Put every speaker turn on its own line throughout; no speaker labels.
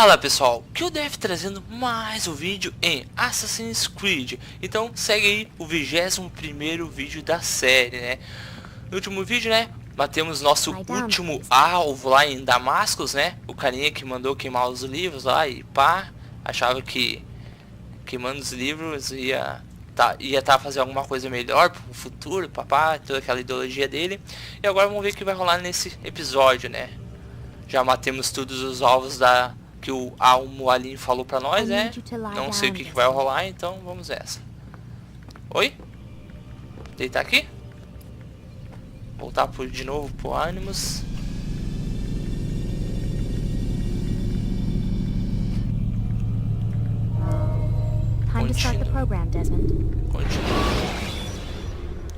Fala pessoal, que eu deve trazendo mais um vídeo em Assassin's Creed. Então segue aí o 21º vídeo da série, né? No último vídeo, né, batemos nosso último alvo lá em Damascus, né? O carinha que mandou queimar os livros lá e pá, achava que queimando os livros ia fazer alguma coisa melhor pro futuro, papá, toda aquela ideologia dele. E agora vamos ver o que vai rolar nesse episódio, né? Já matemos todos os alvos que o ALVO ali falou pra nós, né? Não sei o que vai rolar, então vamos essa. Oi? Deitar aqui? Voltar de novo pro Animus. Continua.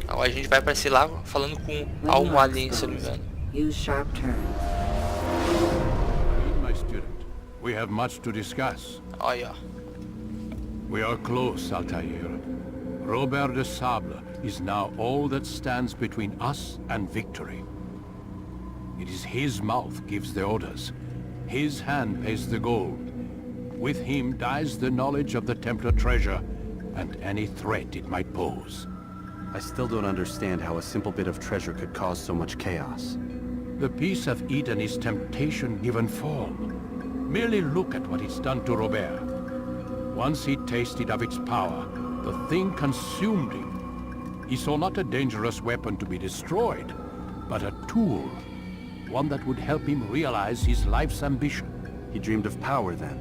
Agora a gente vai pra esse lago falando com o ALVO ali, se eu não me engano.
We have much to discuss.
Olha.
We are close, Altair. Robert de Sable is now all that stands between us and victory. It is his mouth gives the orders. His hand pays the gold. With him dies the knowledge of the Templar treasure and any threat it might pose.
I still don't understand how a simple bit of treasure could cause so much chaos.
The Peace of Eden is temptation given form. Merely look at what it's done to Robert. Once he tasted of its power, the thing consumed him. He saw not a dangerous weapon to be destroyed, but a tool. One that would help him realize his life's ambition.
He dreamed of power then?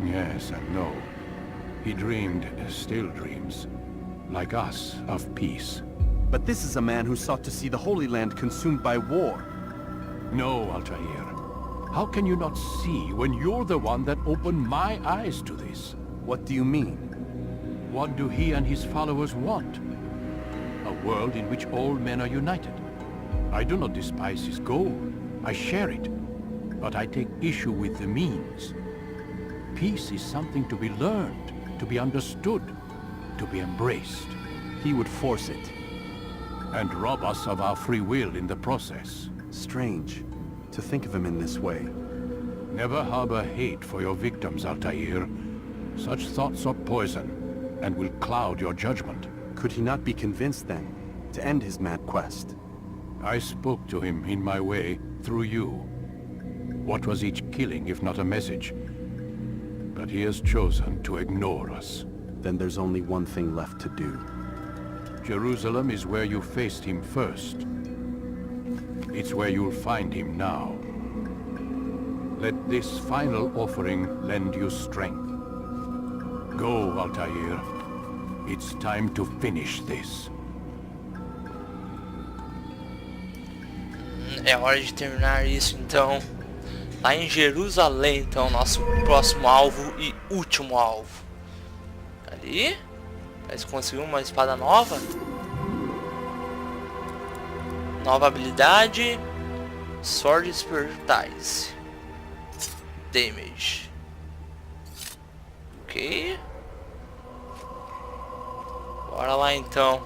Yes and no. He dreamed, still dreams, like us, of peace.
But this is a man who sought to see the Holy Land consumed by war.
No, Altair. How can you not see when you're the one that opened my eyes to this?
What do you mean?
What do he and his followers want? A world in which all men are united. I do not despise his goal. I share it. But I take issue with the means. Peace is something to be learned, to be understood, to be embraced.
He would force it.
And rob us of our free will in the process.
Strange to think of him in this way.
Never harbor hate for your victims, Altair. Such thoughts are poison, and will cloud your judgment.
Could he not be convinced, then, to end his mad quest?
I spoke to him in my way, through you. What was each killing if not a message? But he has chosen to ignore us.
Then there's only one thing left to do.
Jerusalem is where you faced him first. It's where you'll find him now. Let this final offering lend you strength. Go, Altair. It's time to finish this.
É hora de terminar isso, então. Lá em Jerusalém, então, nosso próximo alvo e último alvo. Ali. Parece que conseguiu uma espada nova. Nova habilidade. Sword Expertise. Damage. Ok. Bora lá então.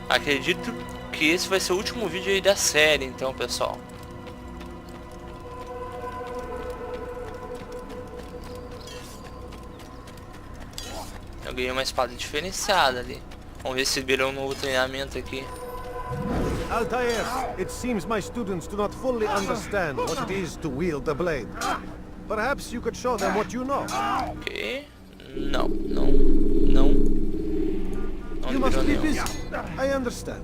Acredito que esse vai ser o último vídeo aí da série, então, pessoal. Eu ganhei uma espada diferenciada ali. Vamos ver se virou um novo treinamento aqui.
Altair, it seems my students do not fully understand what it is to wield the blade. Perhaps you could show them what you know.
Ok. Não
You must be
nenhum.
busy. I understand.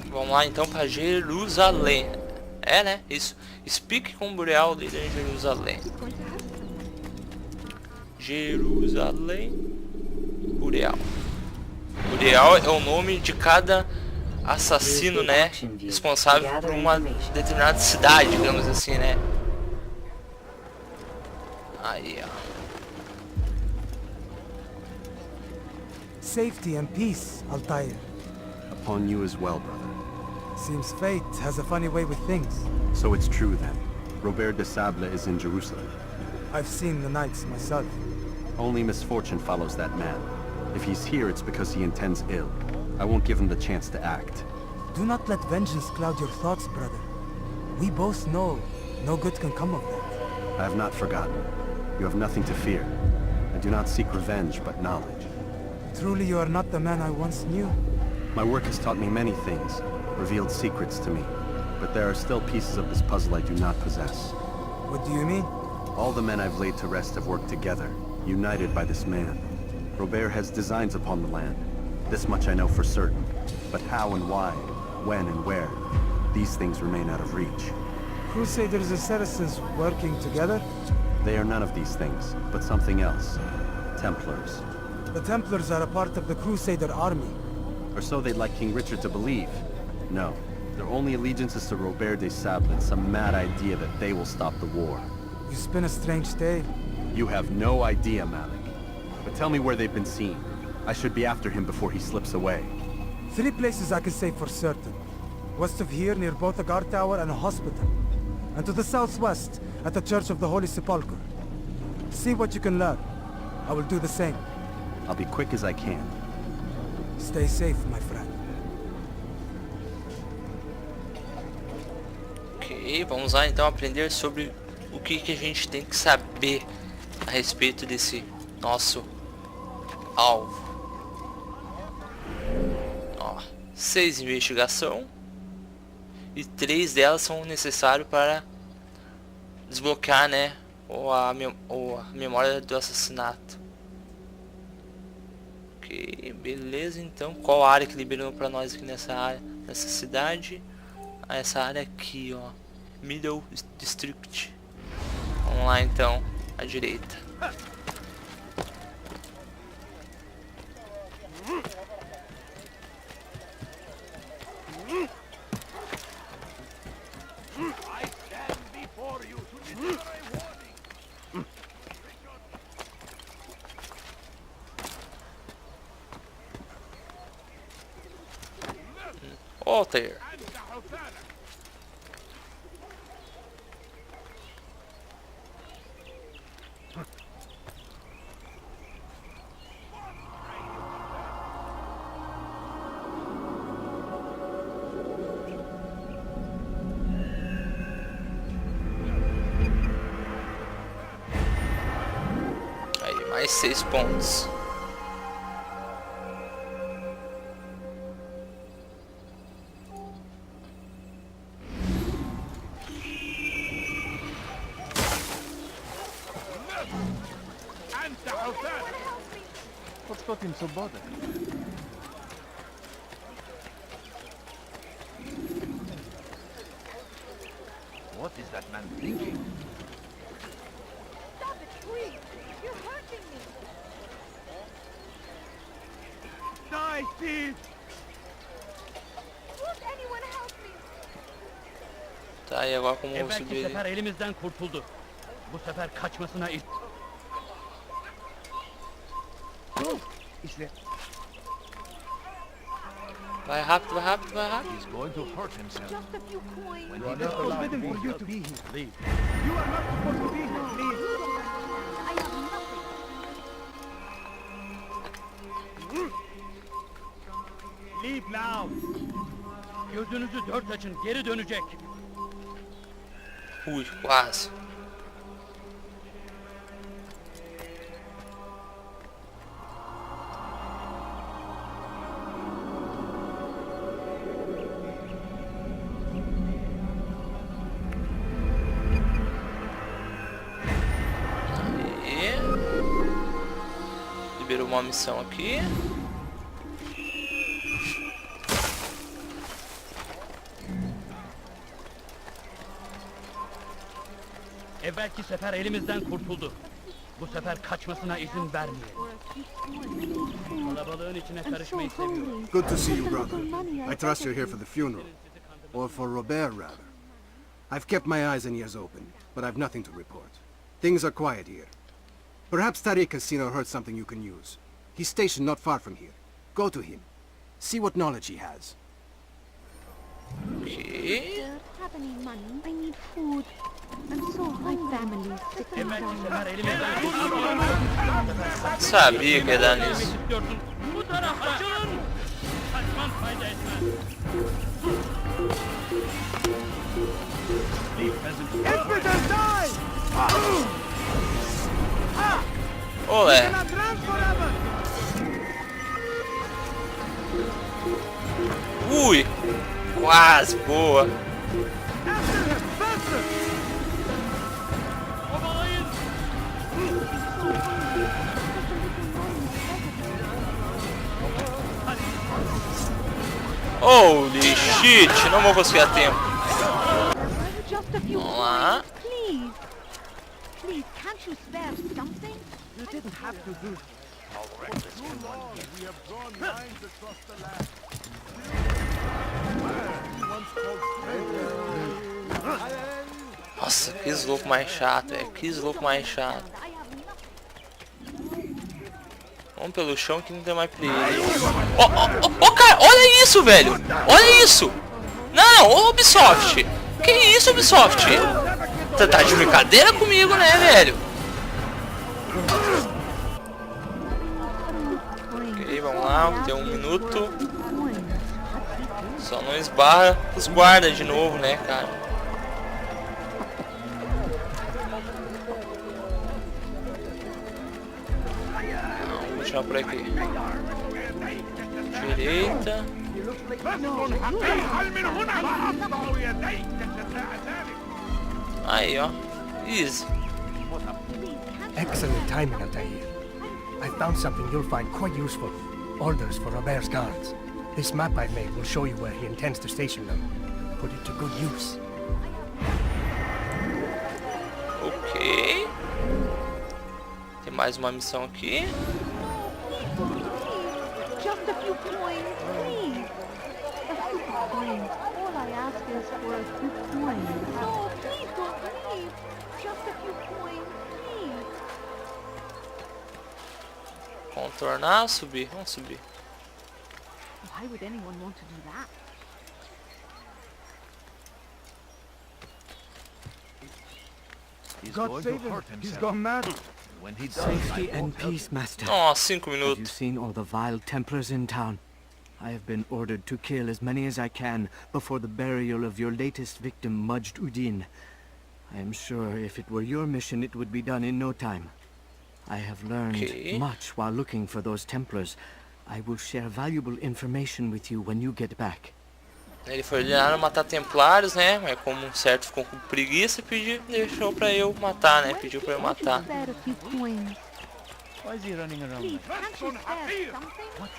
Vamos lá então para Jerusalém. É, né? Isso. Speak com o Boreal líder em Jerusalém. Jerusalém. Boreal. Boreal é o nome de cada assassino, né? Responsável por uma determinada cidade, digamos assim, né? Aí, ó.
Safety and peace, Altair.
Upon you as well, brother.
Seems fate has a funny way with things.
So it's true then. Robert de Sable is in Jerusalem.
I've seen the knights myself.
Only misfortune follows that man. If he's here, it's because he intends ill. I won't give him the chance to act.
Do not let vengeance cloud your thoughts, brother. We both know no good can come of that.
I have not forgotten. You have nothing to fear. I do not seek revenge, but knowledge.
Truly you are not the man I once knew.
My work has taught me many things, revealed secrets to me. But there are still pieces of this puzzle I do not possess.
What do you mean?
All the men I've laid to rest have worked together, united by this man. Robert has designs upon the land. This much I know for certain. But how and why, when and where, these things remain out of reach.
Crusaders and Saracens working together?
They are none of these things, but something else. Templars.
The Templars are a part of the Crusader army.
Or so they'd like King Richard to believe. No, their only allegiance is to Robert de Sable and some mad idea that they will stop the war.
You spin a strange tale.
You have no idea, Malik. But tell me where they've been seen. I should be after him before he slips away.
3 places I can say for certain. West of here, near both a guard tower and a hospital. And to the southwest, at the Church of the Holy Sepulchre. See what you can learn. I will do the same.
I'll be quick as I can.
Stay safe, my friend.
Ok, vamos lá então aprender sobre o que a gente tem que saber a respeito desse nosso alvo. Ó, 6 investigação e 3 delas são necessárias para desbloquear, né, ou a memória do assassinato. Ok, beleza. Então qual área que liberou para nós aqui nessa área, nessa cidade? Essa área aqui, ó, Middle District. Vamos lá então, à direita. Altair. Aí, mais 6 pontos.
What's got him so bothered?
What is that man thinking?
Stop it, please! You're hurting me!
Die, thief!
Won't anyone help me?
Tá, e agora como
Evvelki
subir?
sefer elimizden kurtuldu. Bu sefer kaçmasına
İşte
Vai rápido, vai rápido, vai rápido.
he's going to hurt himself.
Just a few coins.
When he does not
forbidden for you
to be here.
Leave.
You are not supposed to be here. Leave.
I have nothing.
Leave now. Gözünüzü 4 açın, geri dönecek.
Ui, quase. Aí. Liberou uma missão aqui.
Evvelki sefer elimizden kurtuldu. Bu sefer kaçmasına izin vermeyelim. Kalabalığın içine karışmayı seviyorum.
Good to see you, brother. I trust you're here for the funeral. Or for Robert, rather. I've kept my eyes and ears open, but I've nothing to report. Things are quiet here. Perhaps Tariq has seen or heard something you can use. He's stationed not far from here. Go to him. See what knowledge he has.
Okay.
Don't have any money. I need food. I'm so hungry. My family's sick and
Evvelki
dying.
sefer elimizden kurtuldu.
Sabia que ia dar
Gelmek
nisso.
istiyorsun. Bu tarafa açılın. Kaçman fayda etmez.
Olé. Ui, quase, boa. Holy shit, não vou conseguir a tempo. Vamos lá.
Please, can't you spare something?
You didn't have to do. We have drawn lines across the land.
Nossa, que slope mais chato, velho. Que slope mais chato. Vamos pelo chão que não tem mais perigo. Ó, cara, olha isso, velho. Olha isso. Não, ô Ubisoft. Que isso, Ubisoft? Você tá de brincadeira comigo, né, velho? Ok, vamos lá. Tem 1 minuto. Só não esbarra os guardas de novo, né, cara? Vamos deixar por aqui. Direita. Aí, ó. Easy.
Excellent timing, Altair. I found something you'll find quite useful. Orders for Robert's guards. This map I've made will show you where he intends to station them. Put it to good use.
Ok. Tem mais uma missão aqui.
Just a few coins, please. A few coins. All I ask is for a few coins. No, please don't leave. Just a few coins, please.
Contornar, subir. Vamos subir.
Why would anyone want to do that?
God save him. He's gone mad. When he dies,
Safety and peace, Master.
Nossa, 5
Have you
minutos.
seen all the vile Templars in town? I have been ordered to kill as many as I can before the burial of your latest victim, Majd Udin. I am sure if it were your mission, it would be done in no time. I have learned much while looking for those Templars. I will share valuable information with you when you get back.
Ele foi ordenado a matar templários, né? Mas como um certo ficou com preguiça, deixou pra eu matar, né? Pediu pra eu matar.
Spare a few coins.
Why is he running around?
Please, can't you spare something?
What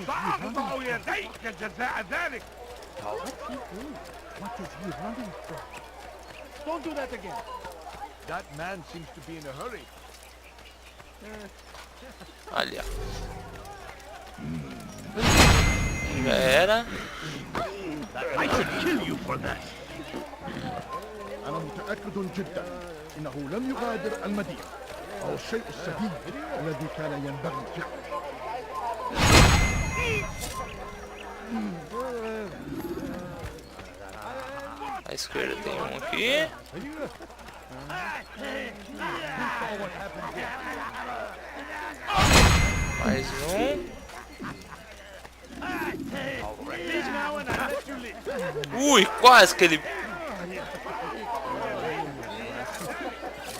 is he running for? Don't do that again. That man seems to be in a hurry.
Ali, ó. Já era.
I should kill you for that. أنا متأكد جدا إنه لم يغادر المدينة أو الشيء السهيل الذي كان ينبغي فعله.
À esquerda tem um aqui. Mais um. Ui, quase que ele...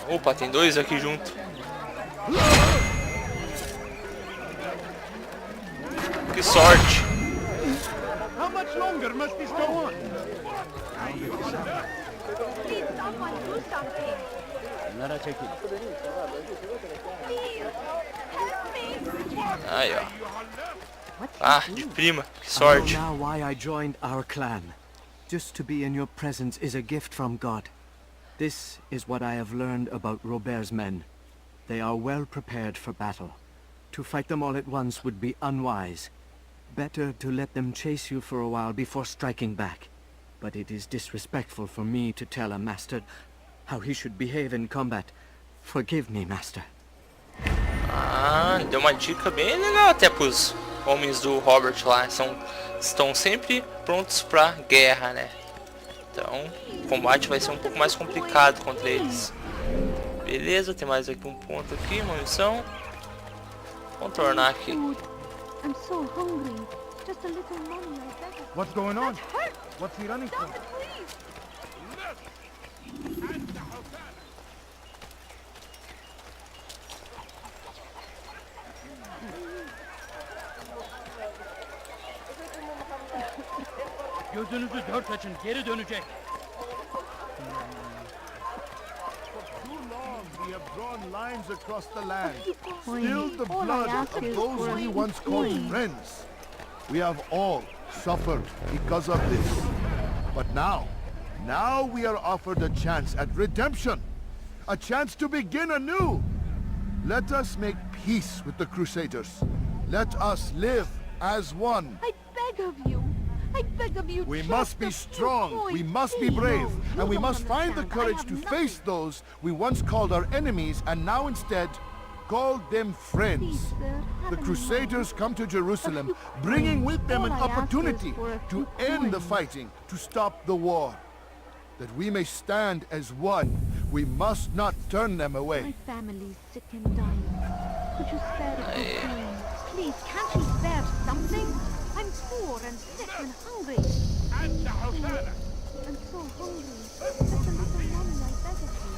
Opa, tem 2 aqui junto. Que sorte.
How much longer must this go on?
Please, someone do something.
Nara çekil.
Please, help me.
Aí, ó. Ah, de prima. Que sorte.
I know now why I joined our clan. Just to be in your presence is a gift from God. This is what I have learned about Robert's men. They are well prepared for battle. To fight them all at once would be unwise. Better to let them chase you for a while before striking back. But it is disrespectful for me to tell a master how he should behave in combat. Forgive me, master.
Ah, deu uma dica bem legal até pros homens do Robert lá. Estão sempre prontos pra guerra, né? Então, o combate vai ser um pouco mais complicado contra eles. Beleza, tem mais aqui um ponto aqui, uma missão. Contornar aqui.
I'm so hungry. Just a little money, I beg of
What's going on?
you. Hurt.
What's he running
Stop
for?
it, please.
Gözünüzü dört açın, geri dönecek.
Too long we have drawn lines across the land.
Point.
Still the
All I
blood
ask
of
is
those
for a
we
few
once called
coins.
friends. We have all suffered because of this. But now we are offered a chance at redemption. A chance to begin anew. Let us make peace with the Crusaders. Let us live as one.
I beg of you. I beg of you.
We
just
must
a
be
few
strong,
coins,
we must be
please.
brave,
No, you
and we
don't
must find the
understand. I
courage
have
to
nothing.
face those we once called our enemies and now instead call them friends.
Please, sir, have
The
in
Crusaders come to Jerusalem,
A few
bringing
coins.
with them an
All I ask is
opportunity
for a
to
few
end the
coins.
fighting, to stop the war. That we may stand as one, we must not turn them
My
away.
family's sick and dying. Could you spare a few coins? Please, can't you spare something? I'm poor and sick and hungry. I'm so hungry. Just a little money, I beg of you.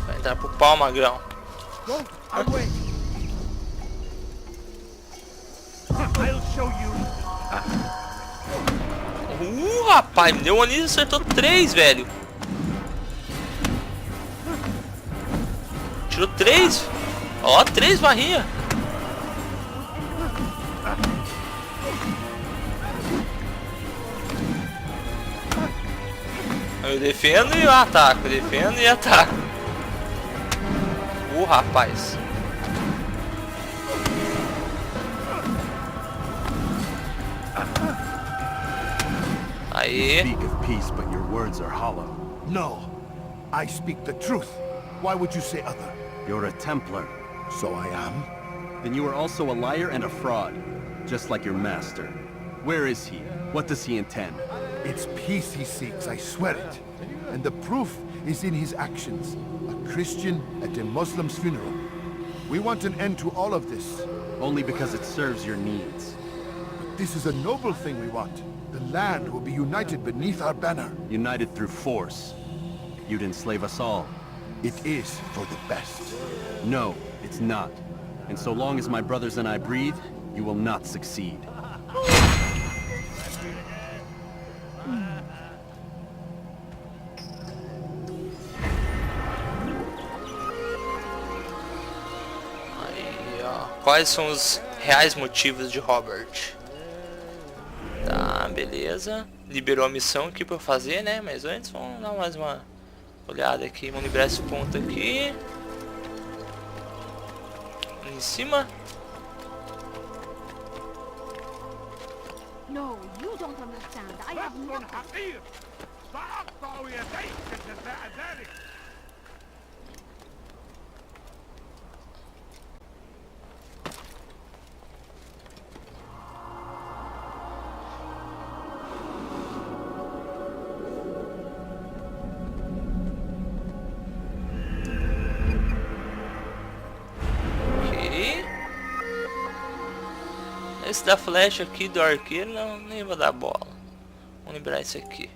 Vai entrar pro pau, magrão.
Go away.
I'll show you.
Rapaz, me deu um aninho e acertou 3, velho. Tirou 3. Ó, 3 barrinhas. Eu defendo e eu ataco, defendo e ataco. Rapaz. Aí.
Speak of peace, but your words are hollow.
No, I speak the truth. Why would you say other?
You're a Templar.
So I am.
Then you are also a liar and a fraud, just like your master. Where is he? What does he intend?
It's peace he seeks, I swear it. And the proof is in his actions. A Christian at a Muslim's funeral. We want an end to all of this.
Only because it serves your needs.
This is a noble thing we want. The land will be united beneath our banner.
United through force. You'd enslave us all.
It is for the best.
No, it's not. And so long as my brothers and I breathe, you will not succeed.
Aí, ó. Quais são os reais motivos de Robert? Tá, beleza. Liberou a missão aqui pra eu fazer, né? Mas antes vamos dar mais uma olhada aqui. Vamos liberar esse ponto aqui. Ali em cima.
No, you don't understand. I have nothing.
Esse da flecha aqui do arqueiro não, nem vou dar bola. Vamos liberar esse aqui.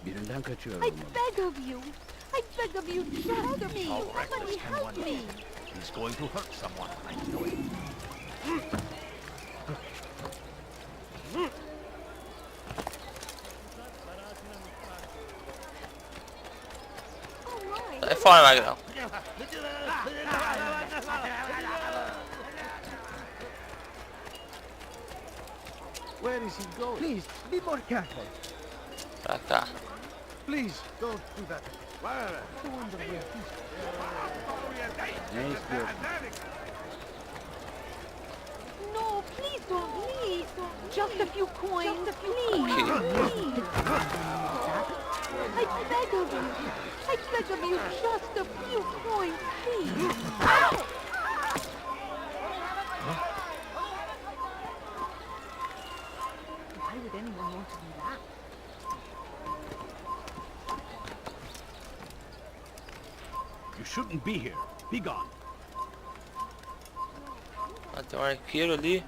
Birinden kaçıyorum.
I beg of you. I beg of you, trust me. Somebody help me.
He's going to hurt someone. I know it.
All right.
Sai fora, magrão.
Where is he going? Please, be more careful.
Pra cá.
Please, don't do that. I wonder where he's
No, please don't leave. Just a few coins, please.
Okay.
Please. I beg of you. I beg of you, just a few coins, please. Why would anyone want to do that?
You shouldn't be here. Be gone.
Ah, tem um arqueiro ali.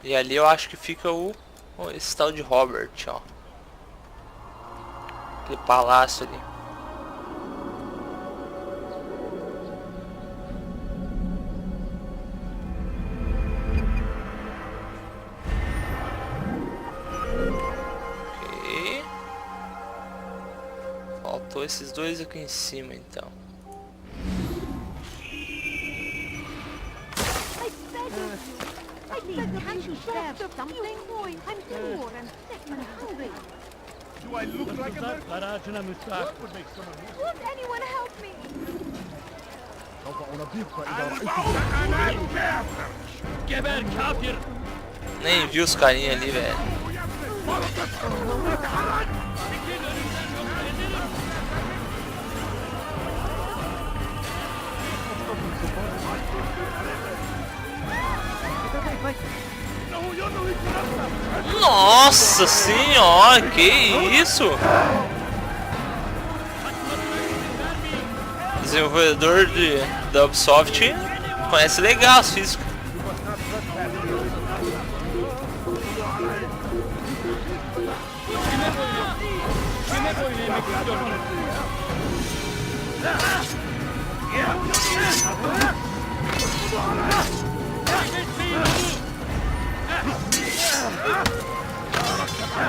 E ali eu acho que fica esse tal de Robert, ó. Aquele palácio ali. Ok. Faltou esses dois aqui em cima, então.
Please, can't you spare something? I'm poor and sick and hungry.
Do I look like a
Kızlar
merc?
para ağacına müstahak.
Would make someone use.
Won't anyone help me?
سوف أنبهك إذا رأيت.
Geber kafir.
Nem vi os carinha ali, velho. Nossa senhora, que isso? Desenvolvedor da Ubisoft conhece legal as físicas.
Kime boyun eğmek istiyorsun?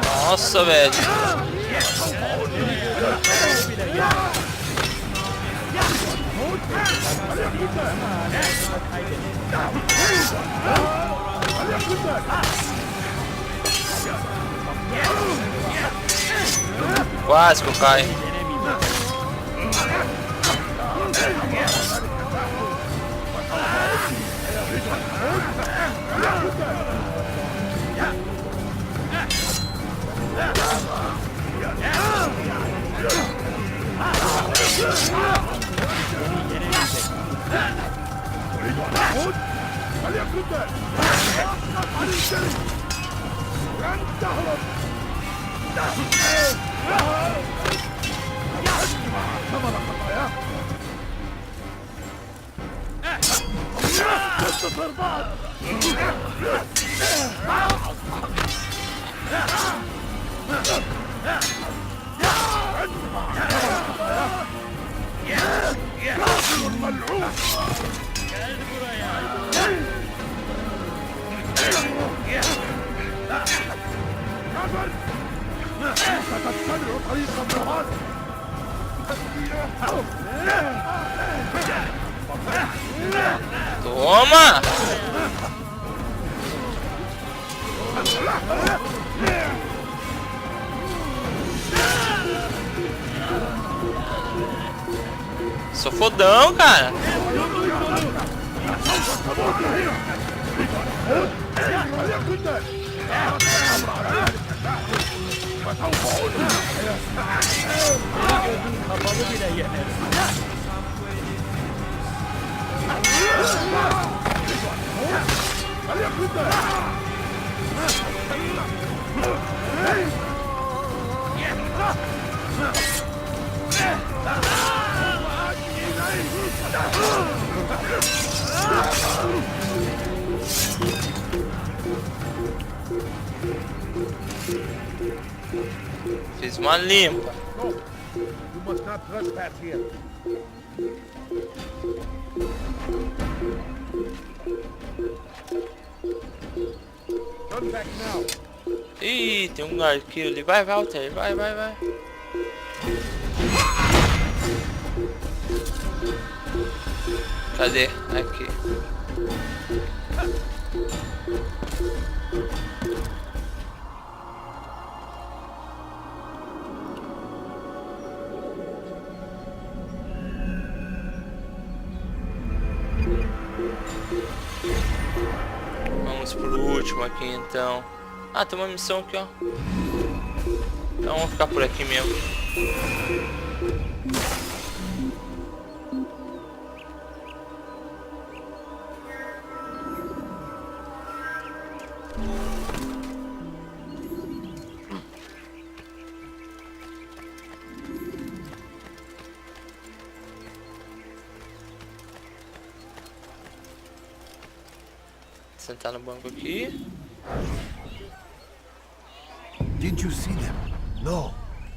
Nossa, velho. Quase que eu caio. Toma! Sou fodão, cara.
Gözün kapalı bile yener.
Fiz uma limpa.
No, you must not trespass here. Turn back now.
Ih, tem um arqueiro ali. Vai, Walter. Vai, vai, vai. Cadê? Aqui. Vamos pro último aqui então. Ah, tem uma missão aqui, ó. Então vamos ficar por aqui mesmo. Sentar no banco aqui.
Did you see them? No.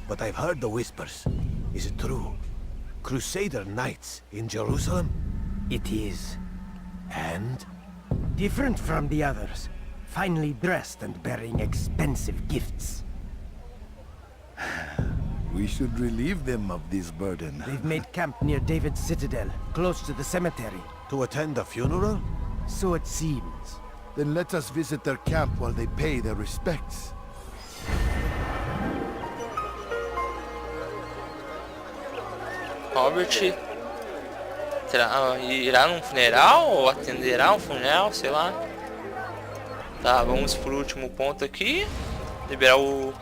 but I've heard the whispers. Is it true? Crusader knights in Jerusalem?
It is.
And?
Different from the others. Finely dressed and bearing expensive gifts.
We should relieve them of this burden.
They've made camp near David's citadel, close to the cemetery.
To attend a funeral?
So it seems.
Then let us visit their camp while they pay their respects.
Robert irá num funeral ou atenderá um funeral, sei lá. Tá, vamos pro último ponto aqui. Liberar o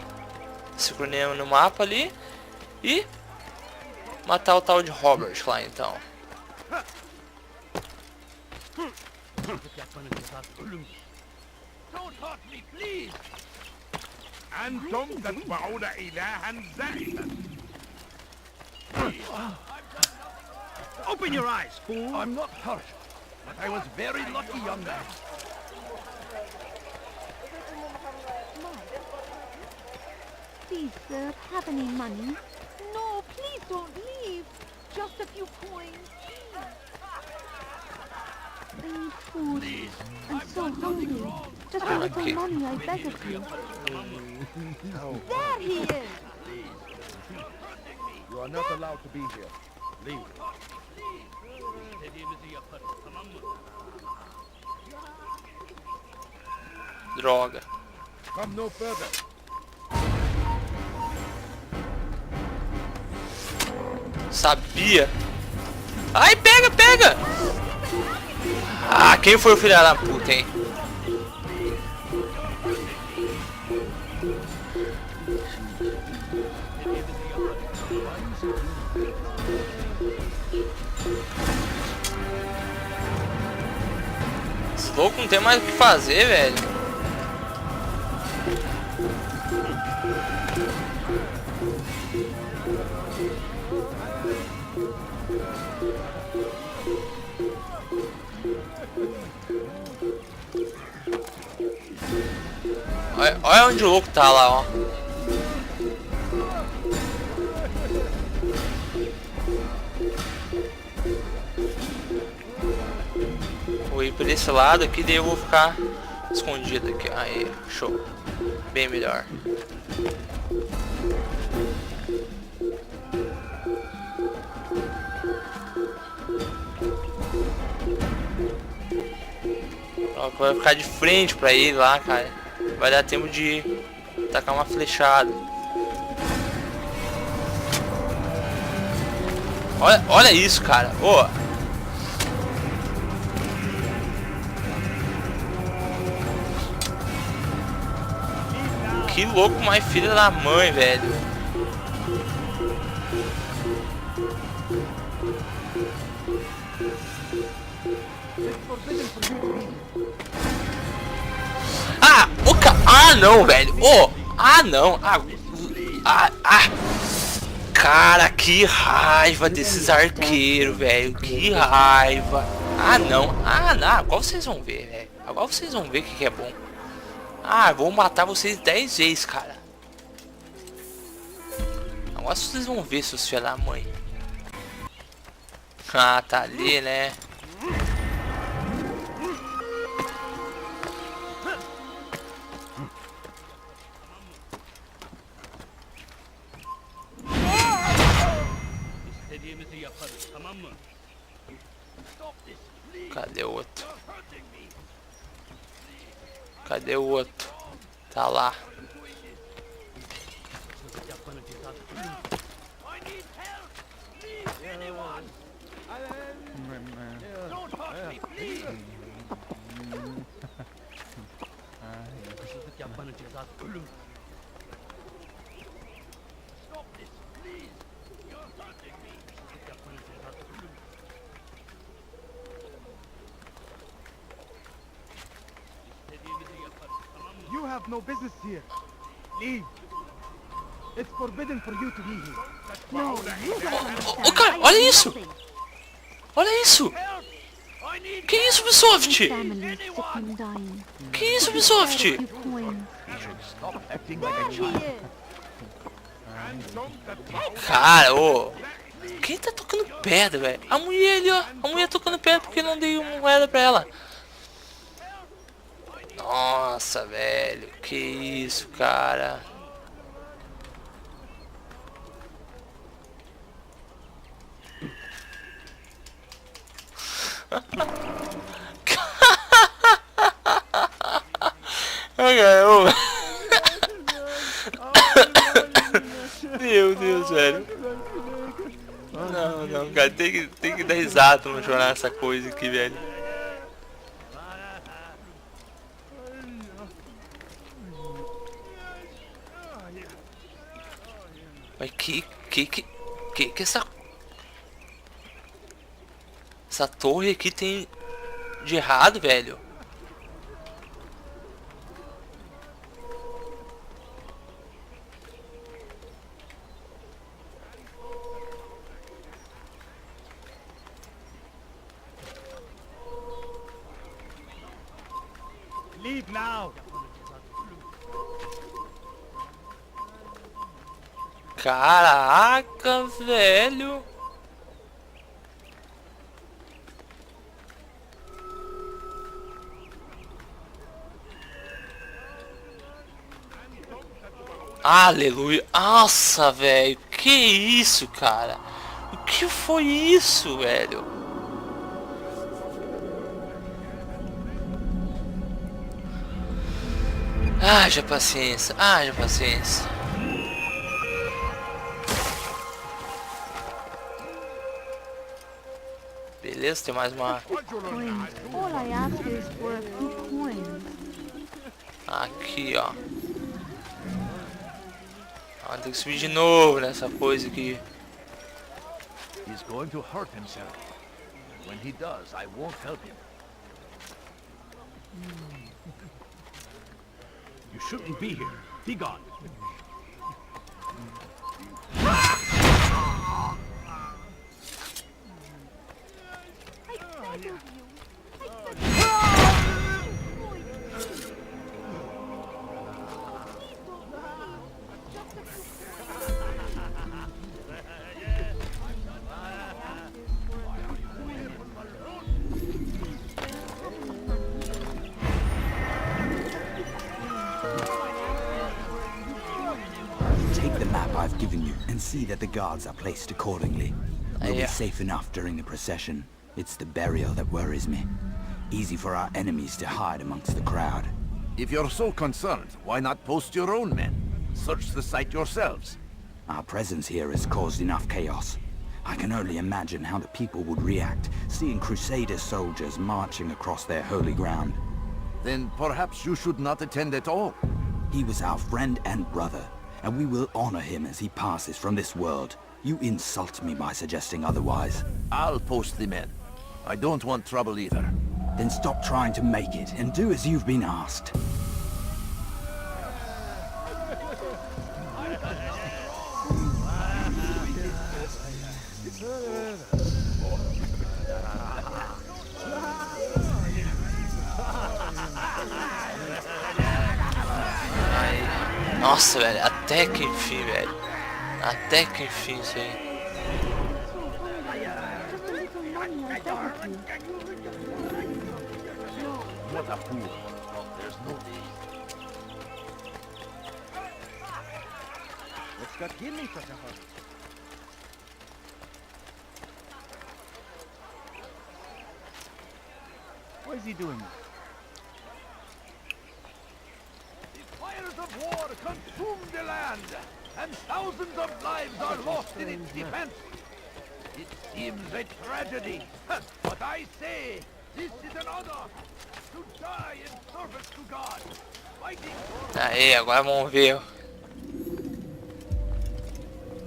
sincronia no mapa ali. E matar o tal de Robert lá então.
Open your eyes, fool! I'm not hurt, but I was very lucky on that.
Please, sir, have any money? No, please don't leave. Just a few coins. I need food. I'm so hungry. Just a little money, I beg of you. There he is!
You are not allowed to be here. Leave.
Droga.
Come no further.
Sabia. Ai, pega, pega. Ah, quem foi o filho da puta, hein? Esse louco não tem mais o que fazer, velho. Olha onde o louco tá lá, ó. Vou ir por esse lado aqui, daí eu vou ficar escondido aqui. Aí, show. Bem melhor. Ó, vai ficar de frente pra ele lá, cara. Vai dar tempo de tacar uma flechada. Olha isso, cara. Ô. Que louco, mais filha da mãe, velho. Ah, o ah, não, velho. Oh, ah, não. Cara, que raiva desses arqueiros, velho. Que raiva. Ah, não. Ah, não. Agora vocês vão ver, velho. Agora vocês vão ver o que é bom. Ah, vou matar vocês 10 vezes, cara. Agora vocês vão ver, seus filhos da mãe. Ah, tá ali, né? Cadê o outro? Cadê o outro? Tá lá.
You have no business here. Leave. It's forbidden for you to be here.
No, you don't understand.
Ô, cara, olha isso! Olha isso! Que isso, Ubisoft?
Family sick and dying.
Que isso, Ubisoft?
Few coins.
Stop acting like a
There he
child.
is.
Cara, ô. Quem tá tocando pedra, velho? A mulher ali, ó. A mulher tocando pedra porque não dei uma moeda pra ela. Nossa, velho. Que isso, cara. Meu Deus, velho. Não, cara, tem que dar risada pra não chorar essa coisa aqui, velho. Mas que essa torre aqui tem de errado, velho?
Leave now.
Caraca, velho. Aleluia. Nossa, velho. Que isso, cara? O que foi isso, velho? Haja paciência. Haja paciência. Beleza, tem mais uma. Aqui, ó. Ah, tem que subir de novo nessa coisa aqui.
He's going to hurt himself. When he does, I won't help him. You shouldn't be here. Be gone.
Take the map I've given you and see that the guards are placed accordingly. We'll be safe enough during the procession. It's the burial that worries me. Easy for our enemies to hide amongst the crowd.
If you're so concerned, why not post your own men? Search the site yourselves.
Our presence here has caused enough chaos. I can only imagine how the people would react, seeing Crusader soldiers marching across their holy ground.
Then perhaps you should not attend at all.
He was our friend and brother, and we will honor him as he passes from this world. You insult me by suggesting otherwise.
I'll post the men. I don't want trouble either.
Then stop trying to make it, and do as you've been asked.
Nossa, velho, até que enfim, velho. Até que enfim isso aí.
What a fool. There's no...
What's got me such a hurry? Why is he doing this?
Fires of war consume the land, and thousands of lives are lost in its defense. It seems a tragedy, but I say this is an honor to die in service to God, fighting for...
Aí, agora vamos ver.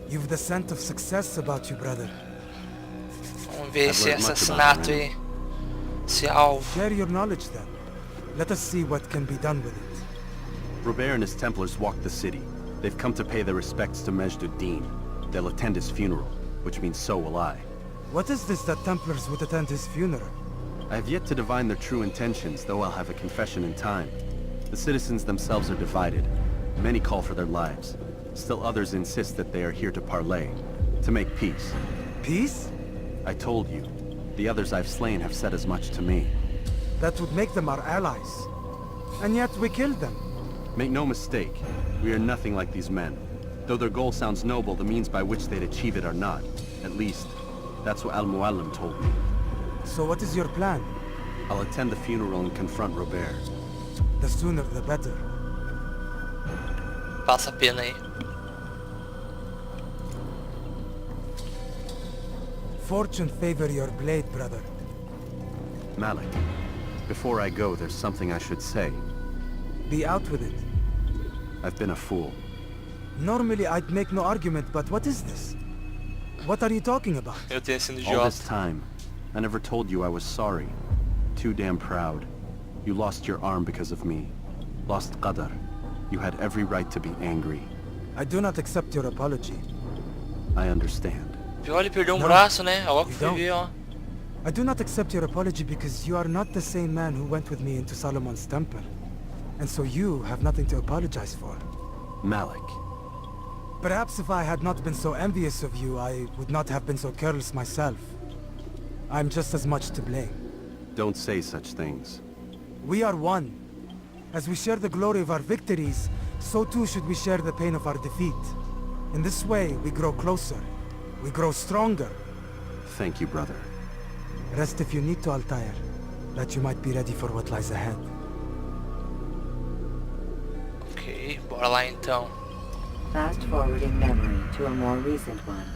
You've the scent of success about you, brother.
Vamos ver esse assassinato aí. Esse alvo.
Share your knowledge then. Let us see what can be done with it.
Robert and his Templars walked the city. They've come to pay their respects to Majd-ud-Din. They'll attend his funeral, which means so will I.
What is this that Templars would attend his funeral?
I have yet to divine their true intentions, though I'll have a confession in time. The citizens themselves are divided. Many call for their lives. Still others insist that they are here to parley, to make peace.
Peace?
I told you. The others I've slain have said as much to me.
That would make them our allies. And yet we killed them.
Make no mistake, we are nothing like these men. Though their goal sounds noble, the means by which they'd achieve it are not. At least, that's what Al-Muallim told me.
So what is your plan?
I'll attend the funeral and confront Robert.
The sooner the better.
Passa a pena aí.
Fortune favor your blade, brother.
Malik, before I go, there's something I should say.
Be out with it.
I've been a fool.
Normally I'd make no argument, but what is this? What are you talking about?
Eu tenho sido
All this
idiota.
time, I never told you I was sorry. Too damn proud. You lost your arm because of me. Lost Qadar. You had every right to be angry.
I do not accept your apology.
I understand.
Pior, ele perdeu um braço, né? Agora que fui ver, ó.
I do not accept your apology because you are not the same man who went with me into Solomon's temple. And so you have nothing to apologize for.
Malik.
Perhaps if I had not been so envious of you, I would not have been so careless myself. I'm just as much to blame.
Don't say such things.
We are one. As we share the glory of our victories, so too should we share the pain of our defeat. In this way, we grow closer. We grow stronger.
Thank you, brother.
Rest if you need to, Altair, that you might be ready for what lies ahead.
Ok, bora lá então.
Fast forwarding memory to a more recent one.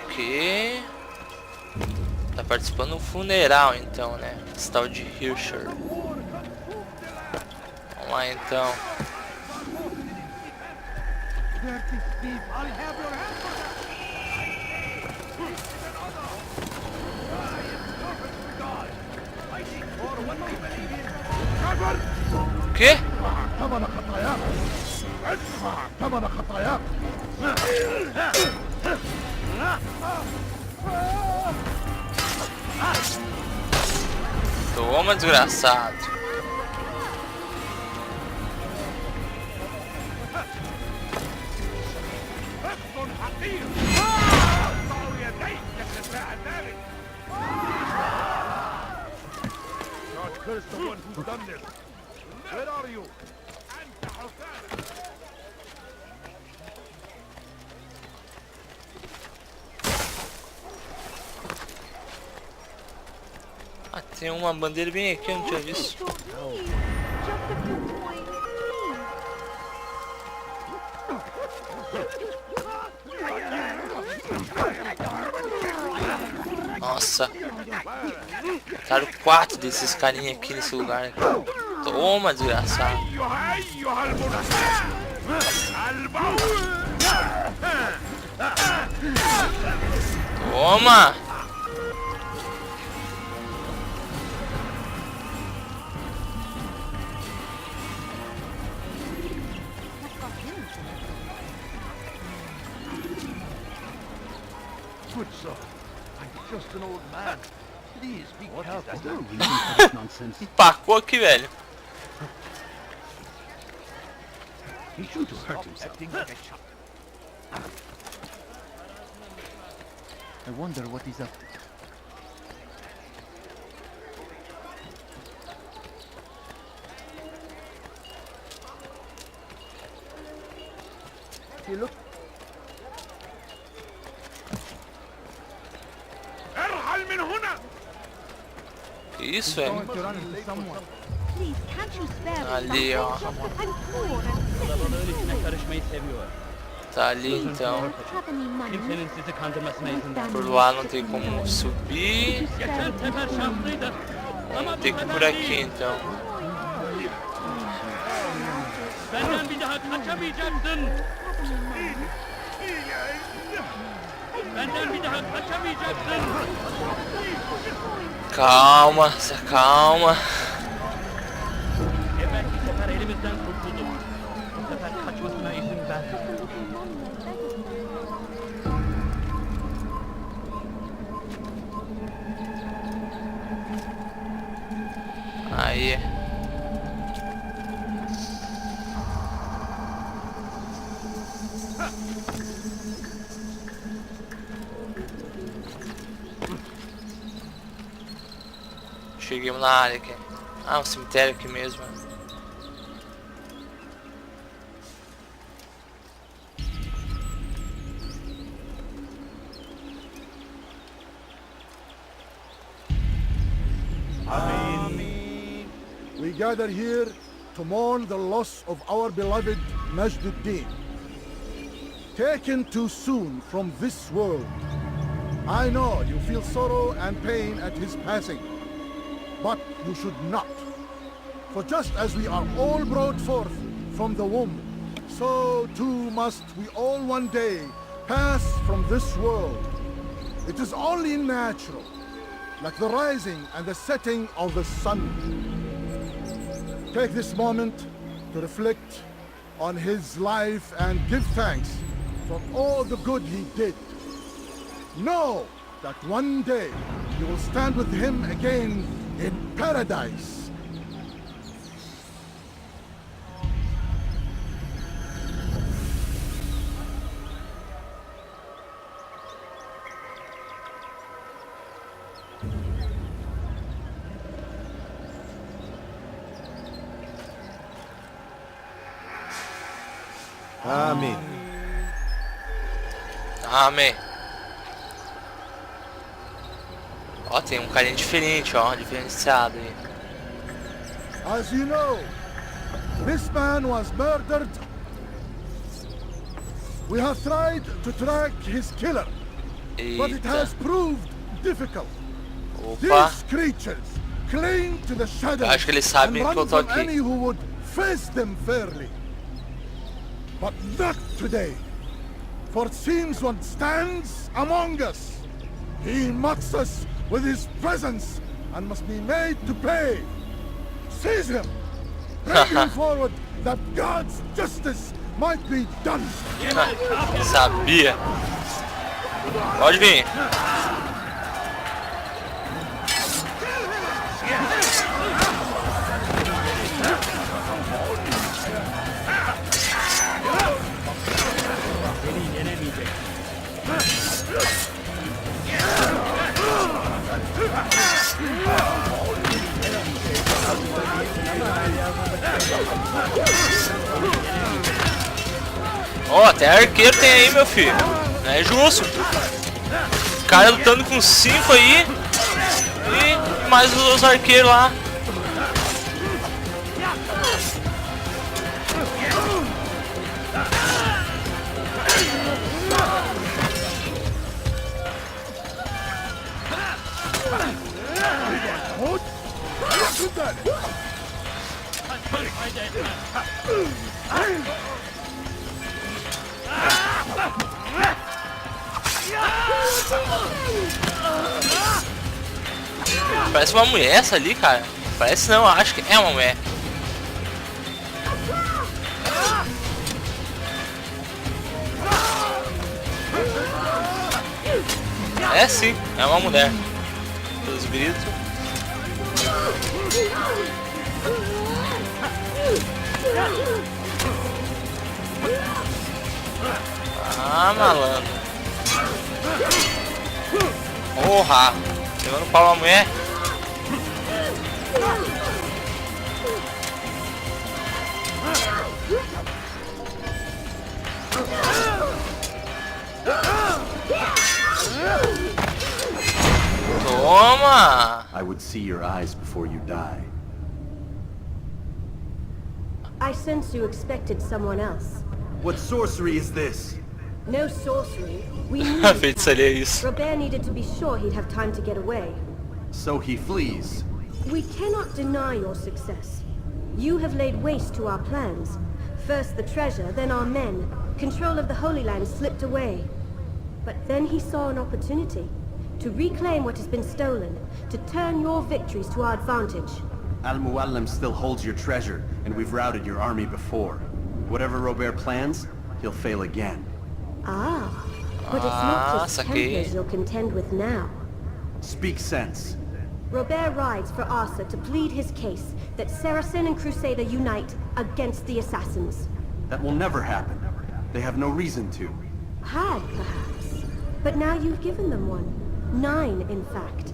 Ok. Tá participando de um funeral então, né? Esse tal de Hirscher. Vamos lá então. O quê? Toma, desgraçado.
Curse the one who's done this. Where are you?
Ah, tem uma bandeira bem aqui, eu não tinha visto. Nossa. Taram 4 desses carinha aqui nesse lugar. Toma, desgraçado. Toma.
Good sir. I'm just an old man. Please be careful.
Empacou aqui, velho.
He should have hurt himself. I wonder what he's up to. You look.
Que isso, velho? Ali, ó. Tá ali, então. Por lá não tem como subir. Vamos ter que ir por aqui, então. Calma, se acalma. Aí. Cheguemos na área aqui. Ah, um cemitério aqui mesmo.
We gather here to mourn the loss of our beloved Majduddin, taken too soon from this world. I know you feel sorrow and pain at his passing, but you should not. For just as we are all brought forth from the womb, so too must we all one day pass from this world. It is only natural, like the rising and the setting of the sun. Take this moment to reflect on his life and give thanks for all the good he did. Know that one day you will stand with him again in paradise.
Amém.
Amém. Ó, tem um carinha diferente, ó, diferenciado aí.
As you know, this man was murdered. We have tried to track his killer, but it has proved difficult.
Opa.
These creatures cling to the shadows
Acho que eles sabem
and
que eu
run
tô
from
aqui.
any who would face them fairly. But not today, for it seems one stands among us. He mocks us with his presence and must be made to pay. Seize him! Bring him forward that God's justice might be done.
Sabia. Pode vir. Ó, até arqueiro tem aí, meu filho. Não é justo. O cara lutando com 5 aí. E mais os arqueiros lá. Parece uma mulher essa ali, cara. Parece não, acho que é uma mulher. É sim, é uma mulher. Pelos gritos. Ah, malandro. Porra! Pegando pau a mulher. Toma!
I would see your eyes before you die.
I sense you expected someone else.
What sorcery is this?
No sorcery. We knew
Feitiçaria isso.
Robert needed to be sure he'd have time to get away.
So he flees.
We cannot deny your success. You have laid waste to our plans. First the treasure, then our men. Control of the Holy Land slipped away. But then he saw an opportunity to reclaim what has been stolen, to turn your victories to our advantage.
Al-Muallim still holds your treasure, and we've routed your army before. Whatever Robert plans, he'll fail again.
Ah, but it's not just Templars you'll contend with now.
Speak sense.
Robert rides for Arthur to plead his case that Saracen and Crusader unite against the assassins.
That will never happen. They have no reason to.
Had, perhaps. But now you've given them one. 9, in fact.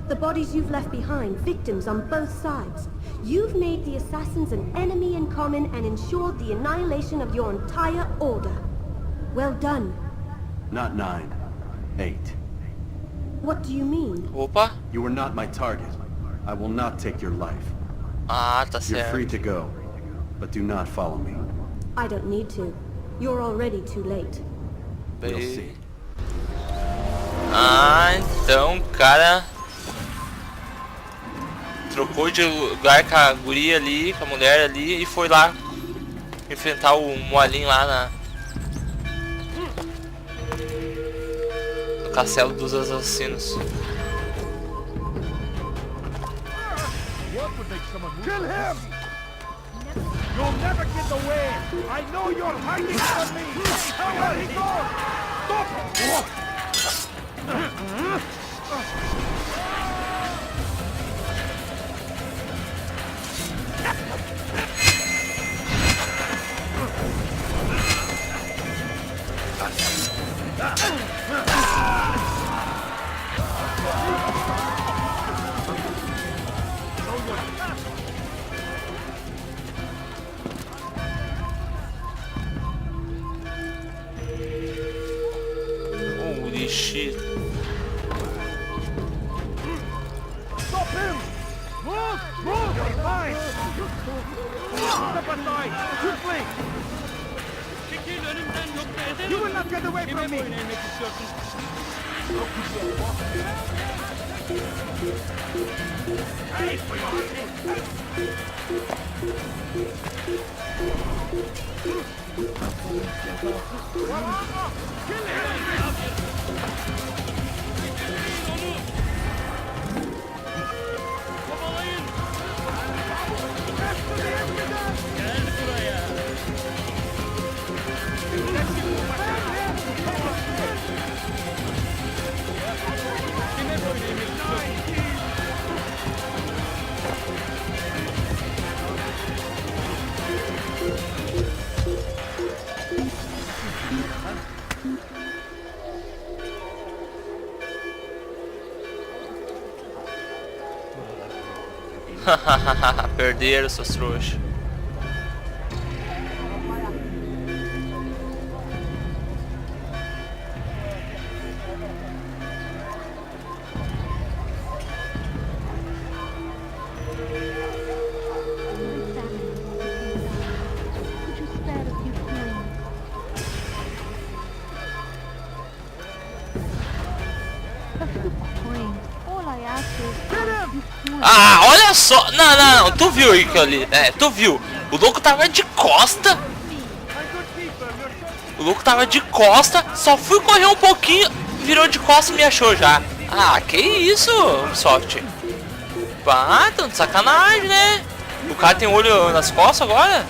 The bodies you've left behind, victims on both sides. You've made the assassins an enemy in common and ensured the annihilation of your entire order. Well done.
Not 9. 8.
What do you mean?
Opa.
You were not my target. I will not take your life.
Ah, tá
You're
certo.
free to go, but do not follow me.
I don't need to. You're already too late.
We'll see.
Ah, então o cara trocou de lugar com a guria ali, com a mulher ali, e foi lá enfrentar o molinho lá no castelo dos assassinos.
Kill him! You'll never get away! I know you're hiding from me! Where he goes! Stop!
Holy shit.
Stop him! Move! Move! You're fine! Step aside! Quickly!
Çekil önümden yoksa ederim.
You will not get away
Kime
from me!
boyun eğmek istiyorsun?
Hey, for your
Kovalayın. Gel buraya. Kime boyun eğmek istiyorsun?
Perderam, seus trouxas.
Could you spare a few coins? A few coins. All I ask is a few coins.
Ah, olha só. Não, não, não. Tu viu isso ali? É, tu viu. O louco tava de costa. O louco tava de costa. Só fui correr um pouquinho. Virou de costa e me achou já. Ah, que isso, Ubisoft. Pá, tão de sacanagem, né? O cara tem olho nas costas agora?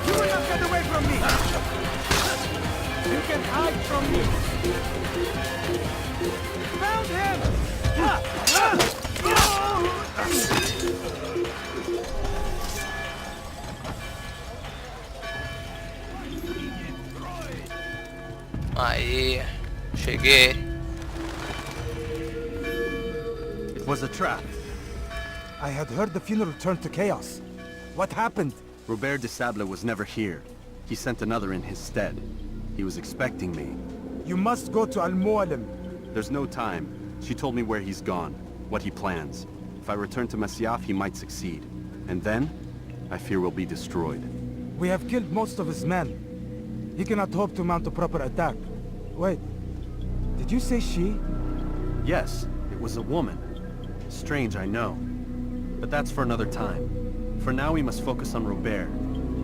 You will not get away from me! You can hide from me! Found him!
Aí, cheguei.
It was a trap.
I had heard the funeral turned to chaos. What happened?
Robert de Sable was never here. He sent another in his stead. He was expecting me.
You must go to Al-Mualim.
There's no time. She told me where he's gone, what he plans. If I return to Masyaf, he might succeed. And then, I fear we'll be destroyed.
We have killed most of his men. He cannot hope to mount a proper attack. Wait, did you say she?
Yes, it was a woman. Strange, I know. But that's for another time. For now, we must focus on Robert.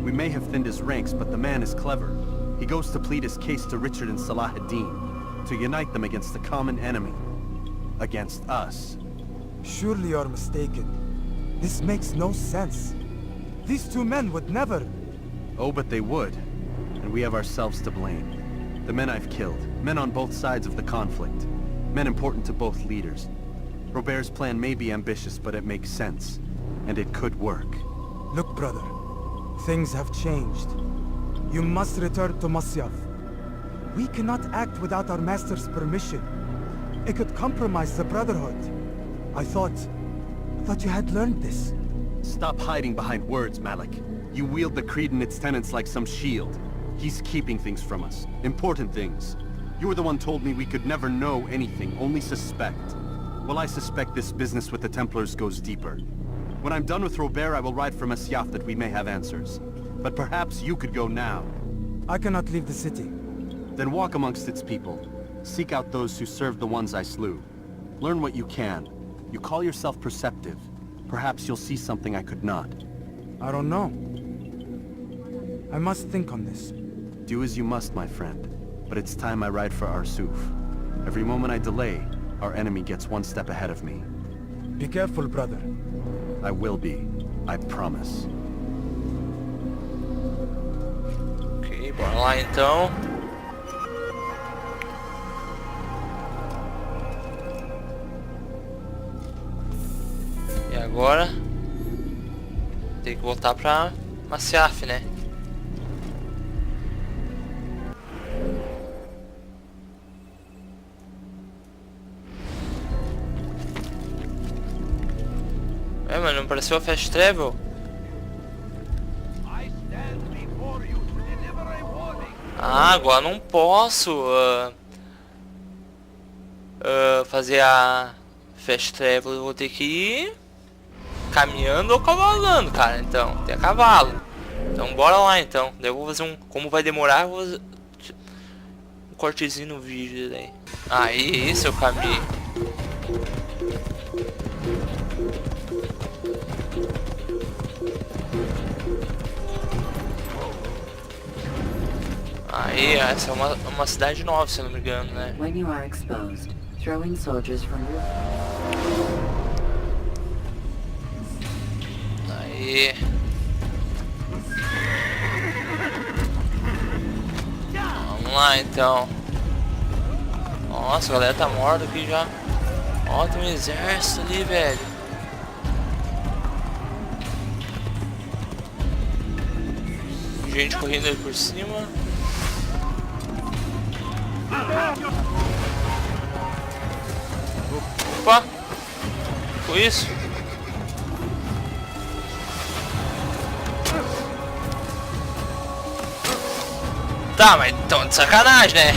We may have thinned his ranks, but the man is clever. He goes to plead his case to Richard and Salah ad-Din, to unite them against the common enemy. Against us.
Surely you're mistaken. This makes no sense. These two men would never...
Oh, but they would. And we have ourselves to blame. The men I've killed, men on both sides of the conflict. Men important to both leaders. Robert's plan may be ambitious, but it makes sense. And it could work.
Look, brother. Things have changed. You must return to Masyaf. We cannot act without our master's permission. It could compromise the Brotherhood. I thought you had learned this.
Stop hiding behind words, Malik. You wield the creed and its tenets like some shield. He's keeping things from us. Important things. You were the one told me we could never know anything, only suspect. Well, I suspect this business with the Templars goes deeper. When I'm done with Robert, I will ride for Masyaf that we may have answers. But perhaps you could go now.
I cannot leave the city.
Then walk amongst its people. Seek out those who served the ones I slew. Learn what you can. You call yourself perceptive. Perhaps you'll see something I could not.
I don't know. I must think on this.
Do as you must, my friend. But it's time I ride for Arsuf. Every moment I delay, our enemy gets one step ahead of me.
Be careful, brother.
I will be. I promise.
Ok, bora lá então. E agora tem que voltar pra Masyaf, né? É, mas não apareceu a Fast Travel? Ah, agora não posso fazer a Fast Travel, eu vou ter que ir caminhando ou cavalando, cara. Então, tem a cavalo. Então bora lá então. Daí eu vou fazer um... Como vai demorar, eu vou fazer um cortezinho no vídeo daí. Aí, seu caminho. Aí, essa é uma cidade nova, se eu não me engano, né?
When you are exposed, throw in soldiers from your...
Aí. Vamos lá então. Nossa, a galera tá morta aqui já. Ó, tem um exército ali, velho. Gente correndo aí por cima. Opa! Foi isso? Tá, mas então de sacanagem, né?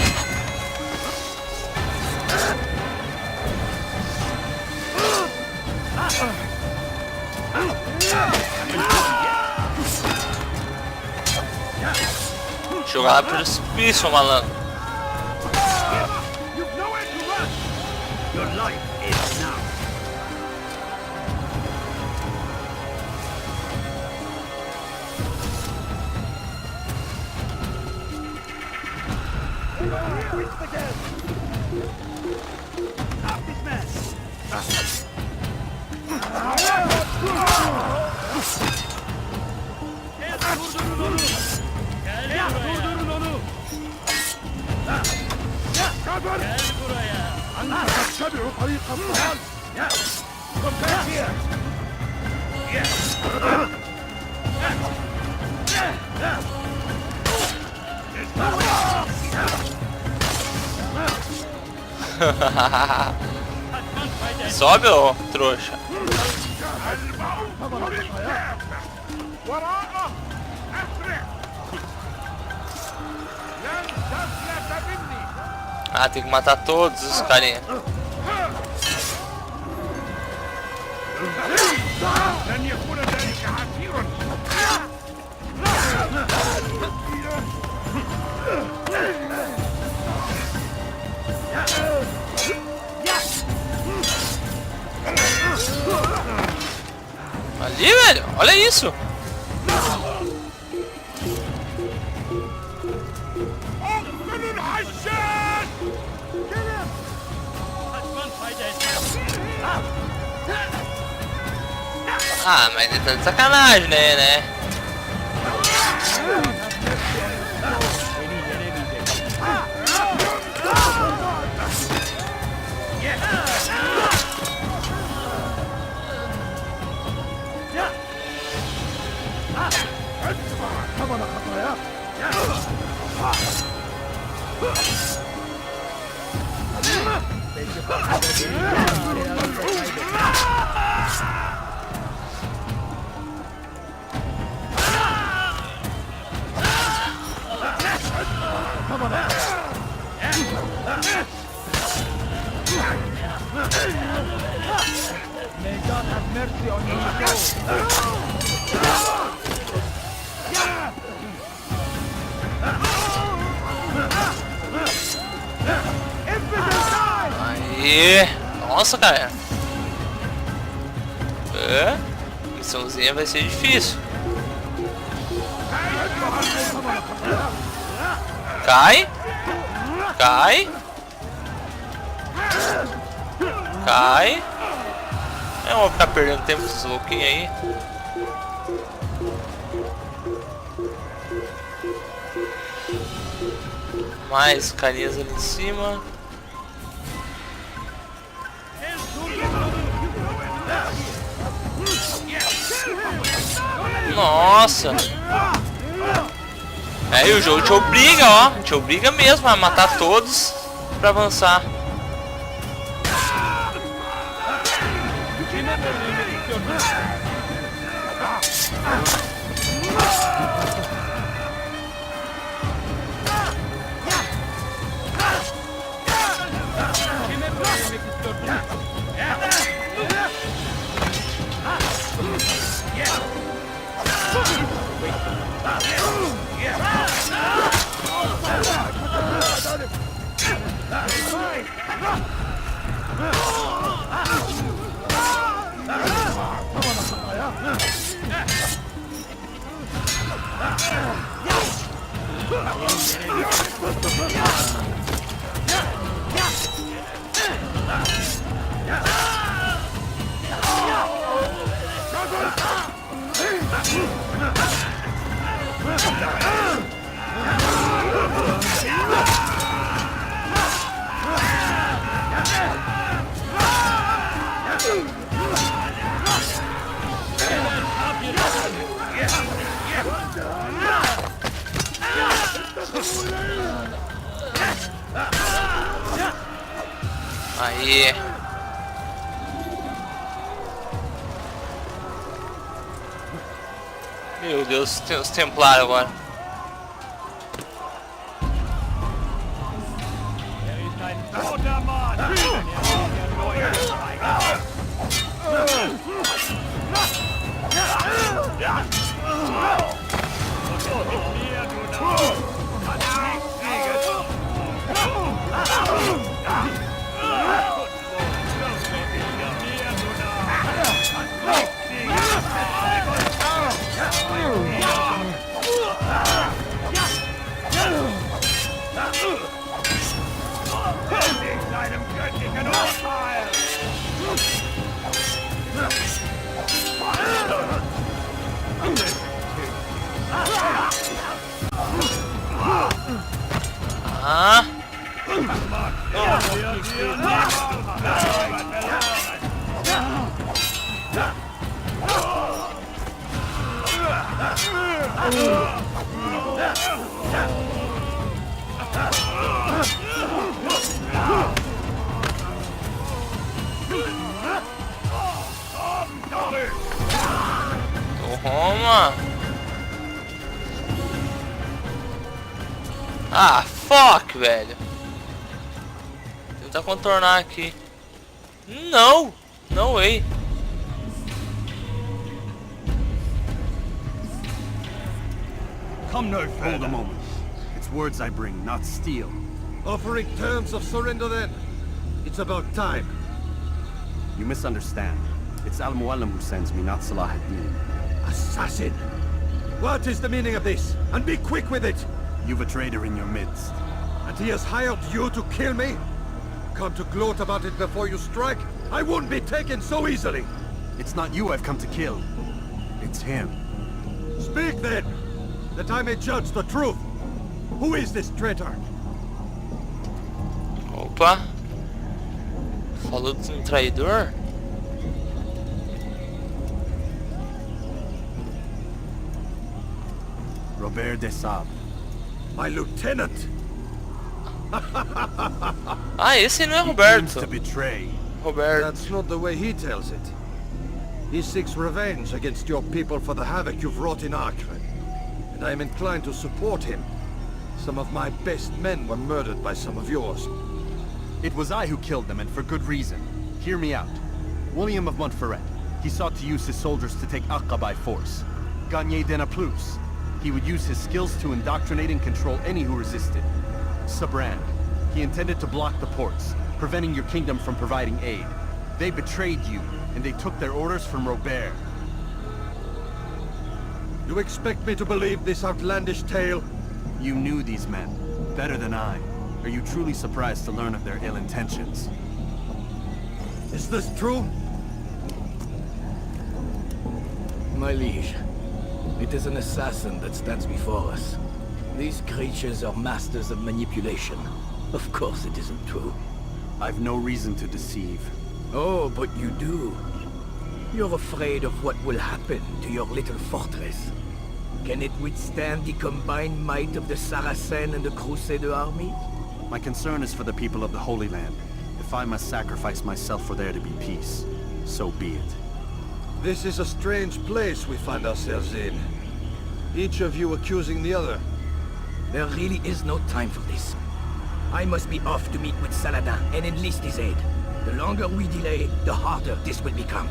Jogar lá pelo precipício, malandro. Sobe, ô trouxa. Ah, tem que matar todos os carinha. Ali, velho, olha isso. Ah, mas ele tá de sacanagem, né?
May God have mercy on your soul.
Aí, nossa, cara. Missãozinha vai ser difícil. Cai. Cai. Cai. Eu vou ficar perdendo tempo com esses louquinhos aí. Mais carinhas ali em cima. Nossa. É, e o jogo te obriga, ó. Te obriga mesmo a matar todos pra avançar. Aí. Meu Deus, tem os templários agora. Ah. Toma. Ah, fuck, velho. Tentar contornar aqui. Não, no way.
Come no further. Hold a moment. It's words I bring, not steel.
Offering terms of surrender then. It's about time.
You misunderstand. It's Al-Mualim who sends me, not Salah ad-Din.
Assassin! What is the meaning of this? And be quick with it!
You've a traitor in your midst.
And he has hired you to kill me? Come to gloat about it before you strike? I won't be taken so easily!
It's not you I've come to kill. It's him.
Speak then, that I may judge the truth. Who is this traitor?
Opa. Falou de um traidor?
Robert de Sable.
My lieutenant.
Ah, esse não é Roberto.
To betray.
Roberto.
That's not the way he tells it. He seeks revenge against your people for the havoc you've wrought in Acre. And I am inclined to support him. Some of my best men were murdered by some of yours.
It was I who killed them, and for good reason. Hear me out. William of Montferrat. He sought to use his soldiers to take Acre by force. Gagné de Naplouse. He would use his skills to indoctrinate and control any who resisted. Sabrand. He intended to block the ports, preventing your kingdom from providing aid. They betrayed you, and they took their orders from Robert.
You expect me to believe this outlandish tale?
You knew these men, better than I. Are you truly surprised to learn of their ill intentions?
Is this true?
My liege, it is an assassin that stands before us. These creatures are masters of manipulation. Of course it isn't true.
I've no reason to deceive.
Oh, but you do. You're afraid of what will happen to your little fortress. Can it withstand the combined might of the Saracen and the Crusader army?
My concern is for the people of the Holy Land. If I must sacrifice myself for there to be peace, so be it.
This is a strange place we find ourselves in. Each of you accusing the other.
There really is no time for this. I must be off to meet with Saladin and enlist his aid. The longer we delay, the harder this will become.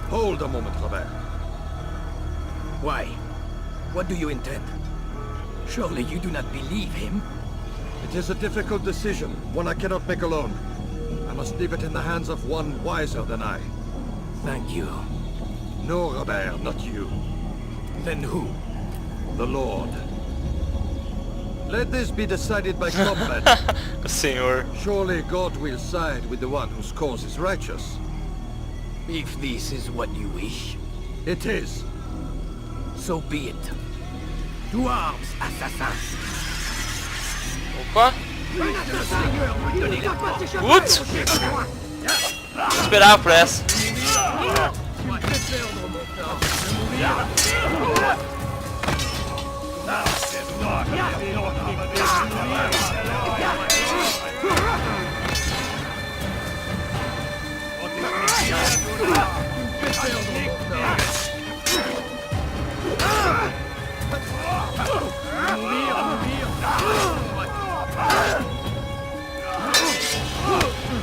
Hold a moment, Robert.
Why? What do you intend? Surely you do not believe him?
It is a difficult decision, one I cannot make alone. I must leave it in the hands of one wiser than I.
Thank you.
No, Robert, not you.
Then who?
The Lord. Let this be decided by combat.
Senhor.
Surely God will side with the one whose cause is righteous.
If this is what you wish.
It is.
So be it. To arms, assassin.
Opa. Putz. Esperava por essa.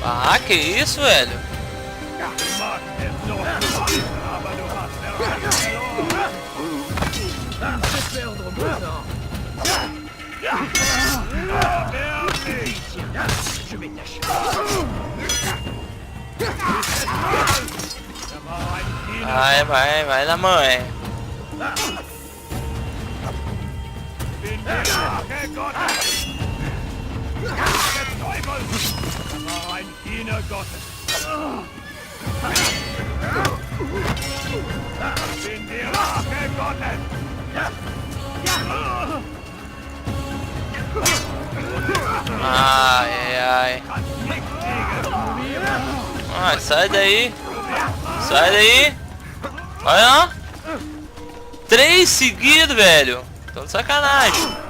Ah, que isso, velho? Vai na mãe. Ai. Ah, sai daí. Sai daí. Olha, ó. 3 seguidos, velho. Tô de sacanagem.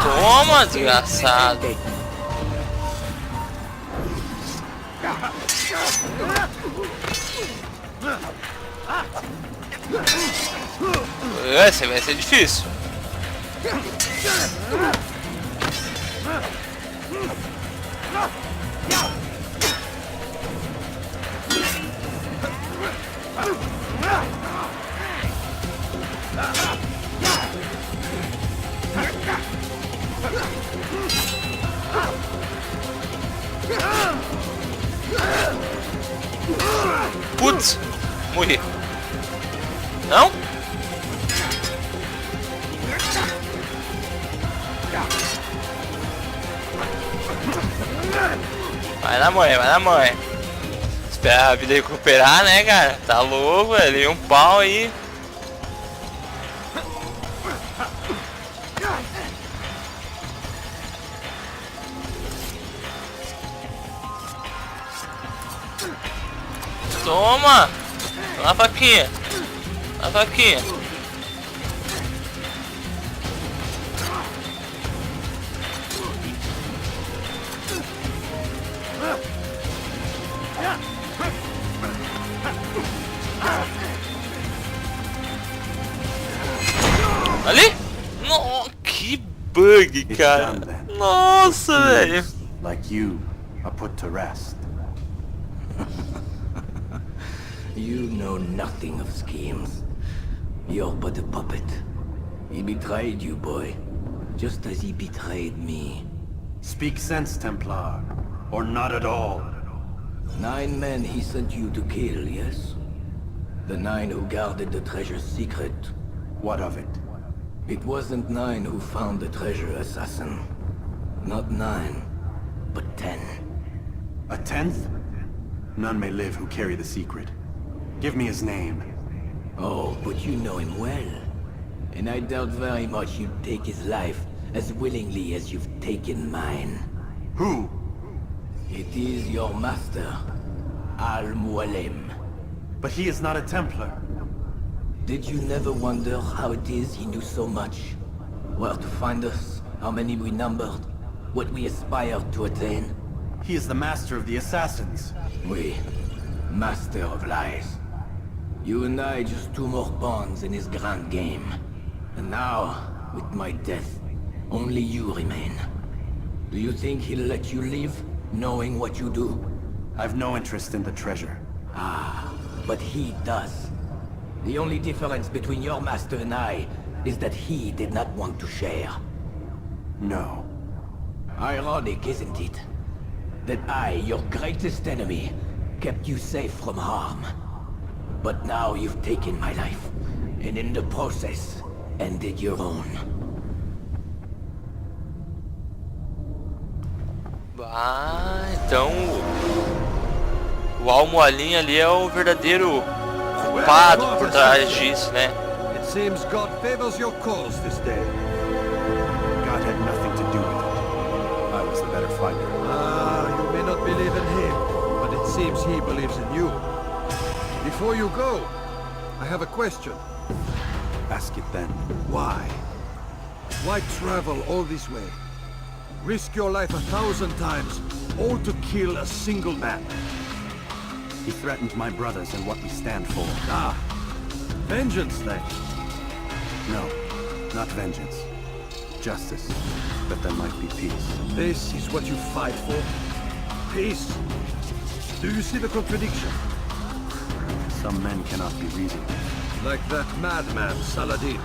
Toma, desgraçado. Esse vai ser difícil. Putz, morri. Não? Vai na mãe, vai na mãe. Espera a vida recuperar, né, cara? Tá louco, velho. E um pau aí. Toma! Toma a faquinha. A faquinha. Ali? No, que bug, cara. Nossa, velho.
Like you are put to rest.
You know nothing of schemes. You're but a puppet. He betrayed you, boy. Just as he betrayed me.
Speak sense, Templar. Or not at all.
9 men he sent you to kill, yes? The 9 who guarded the treasure's secret.
What of it?
It wasn't 9 who found the treasure, assassin. Not 9, but 10.
A 10th? None may live who carry the secret. Give me his name.
Oh, but you know him well. And I doubt very much you'd take his life as willingly as you've taken mine.
Who?
It is your master, Al-Mualim.
But he is not a Templar.
Did you never wonder how it is he knew so much? Where to find us, how many we numbered, what we aspired to attain?
He is the master of the assassins.
Oui, master of lies. You and I just 2 more pawns in his grand game. And now, with my death, only you remain. Do you think he'll let you live, knowing what you do?
I've no interest in the treasure.
Ah, but he does. The only difference between your master and I is that he did not want to share.
No.
Ironic, isn't it? That I, your greatest enemy, kept you safe from harm. But now you've taken my life, and in the process, ended your own.
Ah, então o Al-Mualim ali é o verdadeiro culpado por trás disso, né?
It seems God favors your cause this day.
God had nothing to do with it. I was the better fighter.
Ah, you may not believe in him, but it seems he believes in you. Before you go, I have a question.
Ask it then.
Why? Why travel all this way? Risk your life 1,000 times, all to kill a single man.
He threatened my brothers and what we stand for.
Ah, vengeance then?
No, not vengeance. Justice, that there might be peace.
This is what you fight for? Peace? Do you see the contradiction?
Some men cannot be reasoned.
Like that madman, Saladin.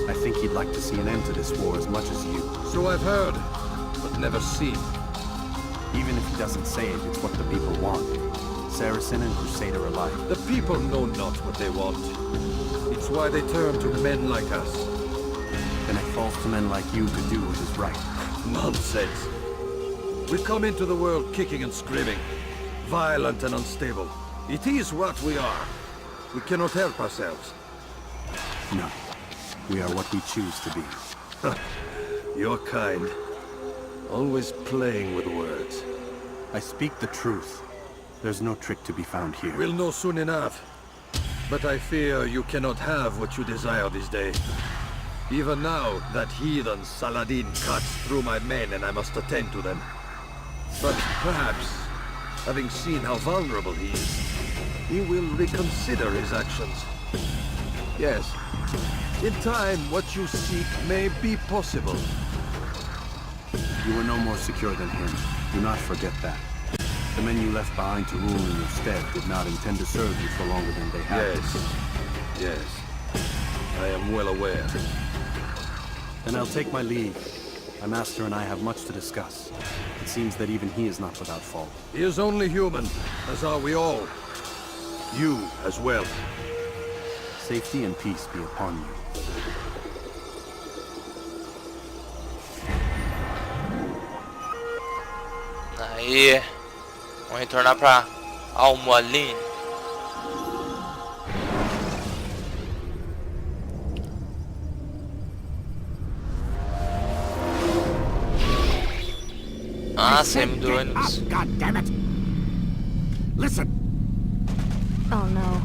I think he'd like to see an end to this war as much as you.
So I've heard, but never seen.
Even if he doesn't say it, it's what the people want. Saracen and Crusader alike.
The people know not what they want. It's why they turn to men like us.
Then it falls to men like you to do what is right.
Nonsense. We come into the world kicking and screaming, violent and unstable. It is what we are. We cannot help ourselves.
No. We are what we choose to be.
You're kind. Always playing with words.
I speak the truth. There's no trick to be found here.
We'll know soon enough. But I fear you cannot have what you desire this day. Even now, that heathen Saladin cuts through my men and I must attend to them. But perhaps, having seen how vulnerable he is, he will reconsider his actions. Yes. In time, what you seek may be possible.
You were no more secure than him. Do not forget that. The men you left behind to rule in your stead did not intend to serve you for longer than they had.
Yes. I am well aware.
Then I'll take my leave. My master and I have much to discuss. It seems that even he is not without fault.
He is only human, as are we all. You as well.
Safety and peace be upon you.
Aí, vamos retornar pra Almoaline. Ah, saímos do ônibus.
God damn it! Listen.
Oh no.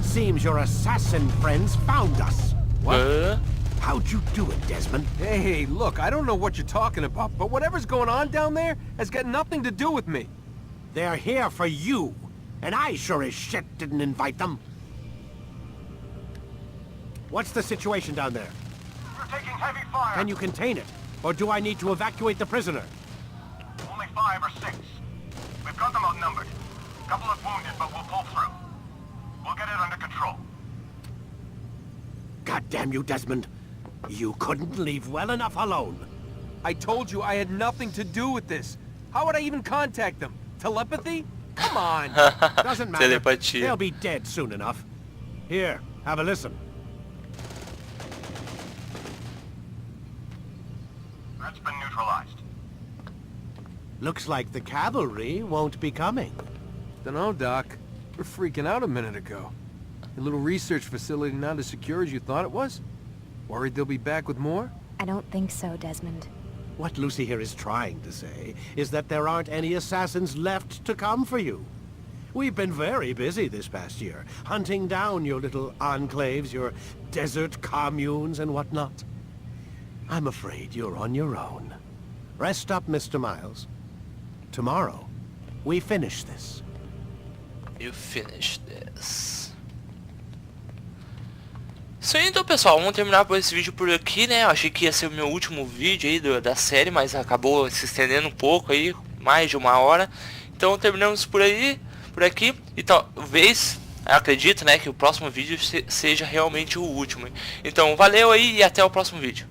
Seems your assassin friends found us. What? How'd you do it, Desmond?
Hey, look, I don't know what you're talking about, but whatever's going on down there has got nothing to do with me.
They're here for you, and I sure as shit didn't invite them. What's the situation down there?
We're taking heavy fire.
Can you contain it? Or do I need to evacuate the prisoner?
Only 5 or 6. We've got them outnumbered. A couple of wounded, but we'll pull through. We'll get it under control.
God damn you, Desmond. You couldn't leave well enough alone.
I told you I had nothing to do with this. How would I even contact them? Telepathy? Come on.
Doesn't matter.
Telepatia.
They'll be dead soon enough. Here, have a listen.
That's been neutralized.
Looks like the cavalry won't be coming.
Dunno, Doc. We're freaking out a minute ago. Your little research facility not as secure as you thought it was? Worried they'll be back with more?
I don't think so, Desmond.
What Lucy here is trying to say is that there aren't any assassins left to come for you. We've been very busy this past year, hunting down your little enclaves, your desert communes and whatnot. I'm afraid you're on your own. Rest up, Mr. Miles. Tomorrow, we finish this.
You finish this. Isso aí, então, pessoal, vamos terminar por esse vídeo por aqui, né? Eu achei que ia ser o meu último vídeo aí da série, mas acabou se estendendo um pouco aí, mais de 1 hora. Então terminamos por aqui. E talvez, eu acredito, né, que o próximo vídeo seja realmente o último. Então valeu aí e até o próximo vídeo.